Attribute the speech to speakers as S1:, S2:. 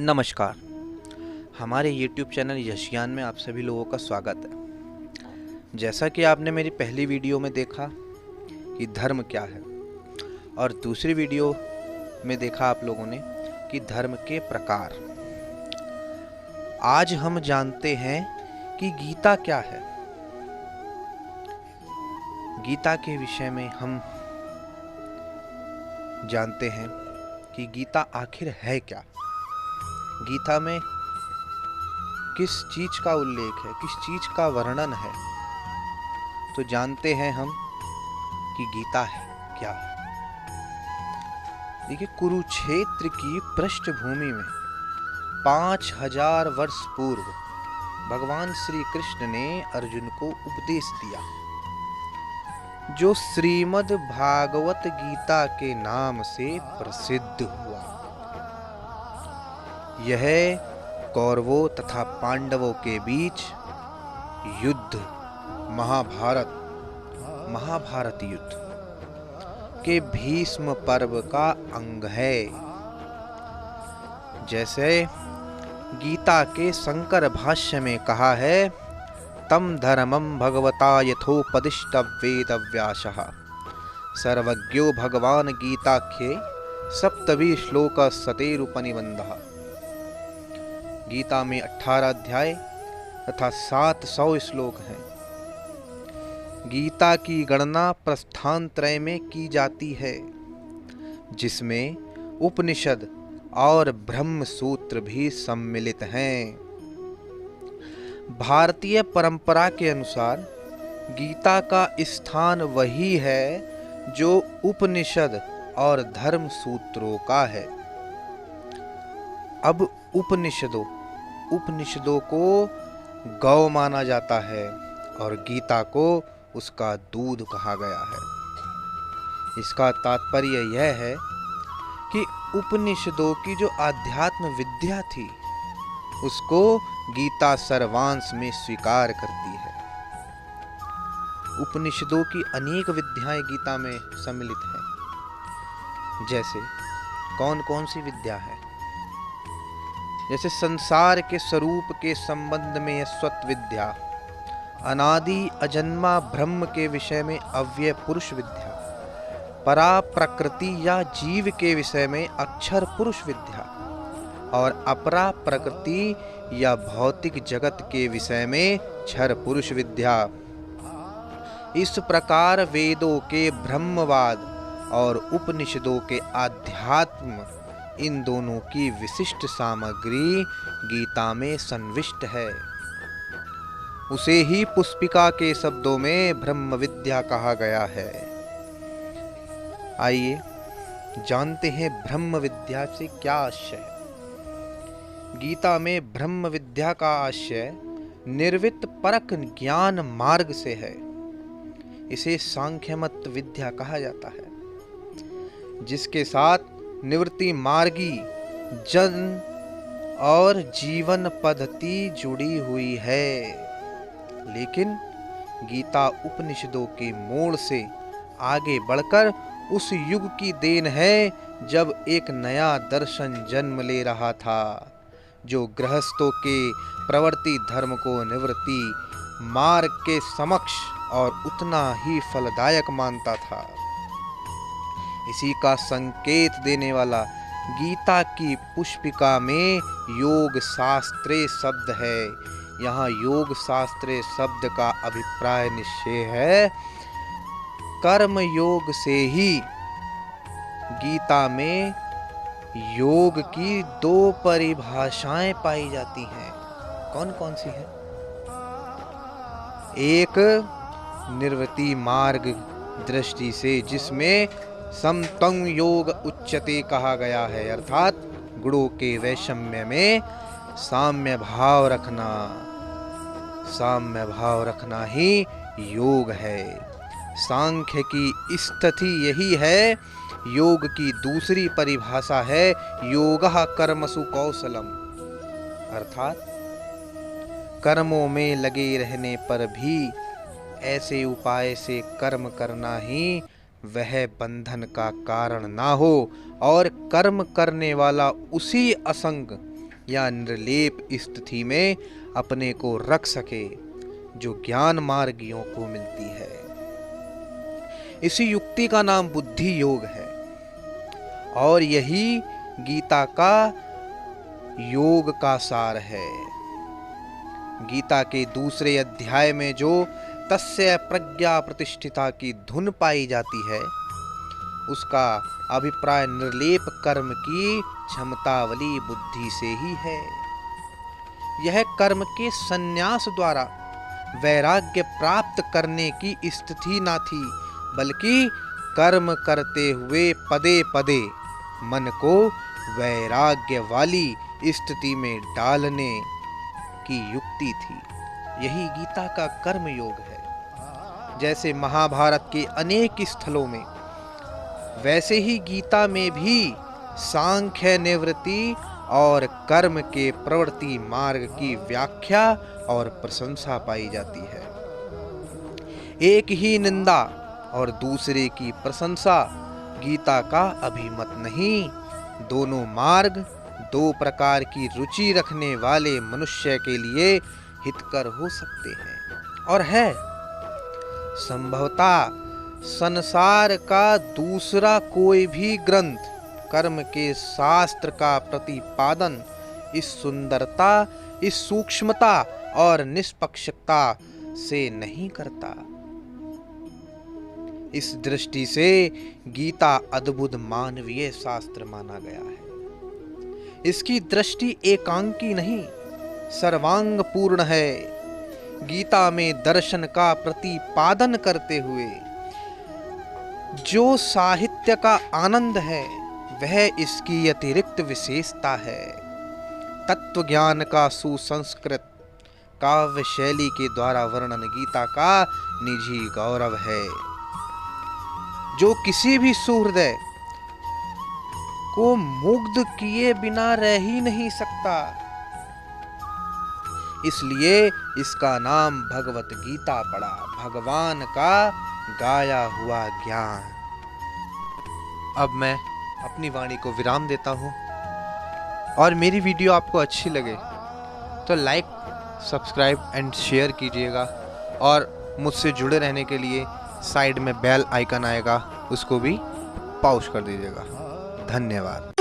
S1: नमस्कार। हमारे YouTube channel यशज्ञान में आप सभी लोगों का स्वागत है। जैसा कि आपने मेरी पहली वीडियो में देखा कि धर्म क्या है और दूसरी वीडियो में देखा आप लोगों ने कि धर्म के प्रकार। आज हम जानते हैं कि गीता क्या है। गीता के विषय में हम जानते हैं कि गीता आखिर है क्या। गीता में किस चीज का उल्लेख है, किस चीज का वर्णन है। तो जानते हैं हम कि गीता है क्या है। देखिए, कुरुक्षेत्र की पृष्ठभूमि में 5000 वर्ष पूर्व भगवान श्री कृष्ण ने अर्जुन को उपदेश दिया, जो श्रीमद् भागवत गीता के नाम से प्रसिद्ध हुआ। यह कौरवों तथा पांडवों के बीच युद्ध, महाभारत युद्ध के भीष्म पर्व का अंग है। जैसे गीता के शंकर भाष्य में कहा है, तम धर्मं भगवता यथोपदिष्टं वेदव्यासः सर्वज्ञो भगवान गीताख्ये सप्तभी श्लोक सतेरुपनिबंधः। गीता में 18 अध्याय तथा 700 श्लोक हैं। गीता की गणना प्रस्थानत्रय में की जाती है, जिसमें उपनिषद और ब्रह्म सूत्र भी सम्मिलित हैं। भारतीय परंपरा के अनुसार गीता का स्थान वही है जो उपनिषद और धर्म सूत्रों का है। अब उपनिषदों को गौ माना जाता है और गीता को उसका दूध कहा गया है। इसका तात्पर्य यह है कि उपनिषदों की जो आध्यात्म विद्या थी, उसको गीता सर्वांश में स्वीकार करती है। उपनिषदों की अनेक विद्याएं गीता में सम्मिलित हैं। जैसे कौन कौन सी विद्या है? जैसे संसार के स्वरूप के संबंध में स्वत विद्या, अनादि अजन्मा ब्रह्म के विषय में अव्यय पुरुष विद्या, परा प्रकृति या जीव के विषय में अक्षर पुरुष विद्या और अपरा प्रकृति या भौतिक जगत के विषय में क्षर पुरुष विद्या। इस प्रकार वेदों के ब्रह्मवाद और उपनिषदों के आध्यात्म, इन दोनों की विशिष्ट सामग्री गीता में संविष्ट है। उसे ही पुष्पिका के शब्दों में ब्रह्म विद्या कहा गया है। आइए जानते हैं ब्रह्म विद्या से क्या आशय है। गीता में ब्रह्म विद्या का आशय निर्वित परक ज्ञान मार्ग से है। इसे सांख्यमत विद्या कहा जाता है, जिसके साथ निवृत्ति मार्गी जन और जीवन पद्धति जुड़ी हुई है। लेकिन गीता उपनिषदों के मोड़ से आगे बढ़कर उस युग की देन है जब एक नया दर्शन जन्म ले रहा था, जो गृहस्थों के प्रवृत्ति धर्म को निवृत्ति मार्ग के समक्ष और उतना ही फलदायक मानता था। इसी का संकेत देने वाला गीता की पुष्पिका में योग शास्त्रे शब्द है। यहाँ योग शास्त्रे शब्द का अभिप्राय निश्चय है कर्म योग से ही। गीता में योग की 2 परिभाषाएं पाई जाती हैं। कौन कौन सी है? एक निवृत्ति मार्ग दृष्टि से, जिसमें समत्वं योग उच्यते कहा गया है, अर्थात गुणों के वैषम्य में साम्य भाव रखना ही योग है। सांख्य की स्थिति यही है। योग की दूसरी परिभाषा है योगः कर्मसु कौशलम, अर्थात कर्मों में लगे रहने पर भी ऐसे उपाय से कर्म करना ही वह बंधन का कारण ना हो और कर्म करने वाला उसी असंग या निर्लेप स्थिति में अपने को रख सके, जो ज्ञान मार्गियों को मिलती है। इसी युक्ति का नाम बुद्धि योग है और यही गीता का योग का सार है। गीता के दूसरे अध्याय में जो तस्य प्रज्ञा प्रतिष्ठिता की धुन पाई जाती है, उसका अभिप्राय निर्लेप कर्म की क्षमतावली बुद्धि से ही है। यह कर्म के संन्यास द्वारा वैराग्य प्राप्त करने की स्थिति न थी, बल्कि कर्म करते हुए पदे पदे मन को वैराग्य वाली स्थिति में डालने की युक्ति थी। यही गीता का कर्म योग है। जैसे महाभारत के अनेक स्थलों में, वैसे ही गीता में भी सांख्य निवृत्ति और कर्म के प्रवृत्ति मार्ग की व्याख्या और प्रशंसा पाई जाती है। एक ही निंदा और दूसरे की प्रशंसा गीता का अभिमत नहीं। दोनों मार्ग दो प्रकार की रुचि रखने वाले मनुष्य के लिए हितकर हो सकते हैं और है। संभवतः संसार का दूसरा कोई भी ग्रंथ कर्म के शास्त्र का प्रतिपादन इस सुंदरता, इस सूक्ष्मता और निष्पक्षता से नहीं करता। इस दृष्टि से गीता अद्भुत मानवीय शास्त्र माना गया है। इसकी दृष्टि एकांकी नहीं, सर्वांग पूर्ण है। गीता में दर्शन का प्रतिपादन करते हुए जो साहित्य का आनंद है, वह इसकी अतिरिक्त विशेषता है। तत्व ज्ञान का सुसंस्कृत काव्य शैली के द्वारा वर्णन गीता का निजी गौरव है, जो किसी भी सुहृदय को मुग्ध किए बिना रह ही नहीं सकता। इसलिए इसका नाम भगवत गीता पड़ा, भगवान का गाया हुआ ज्ञान। अब मैं अपनी वाणी को विराम देता हूँ, और मेरी वीडियो आपको अच्छी लगे तो लाइक, सब्सक्राइब एंड शेयर कीजिएगा, और मुझसे जुड़े रहने के लिए साइड में बेल आइकन आएगा, उसको भी पॉज कर दीजिएगा। धन्यवाद।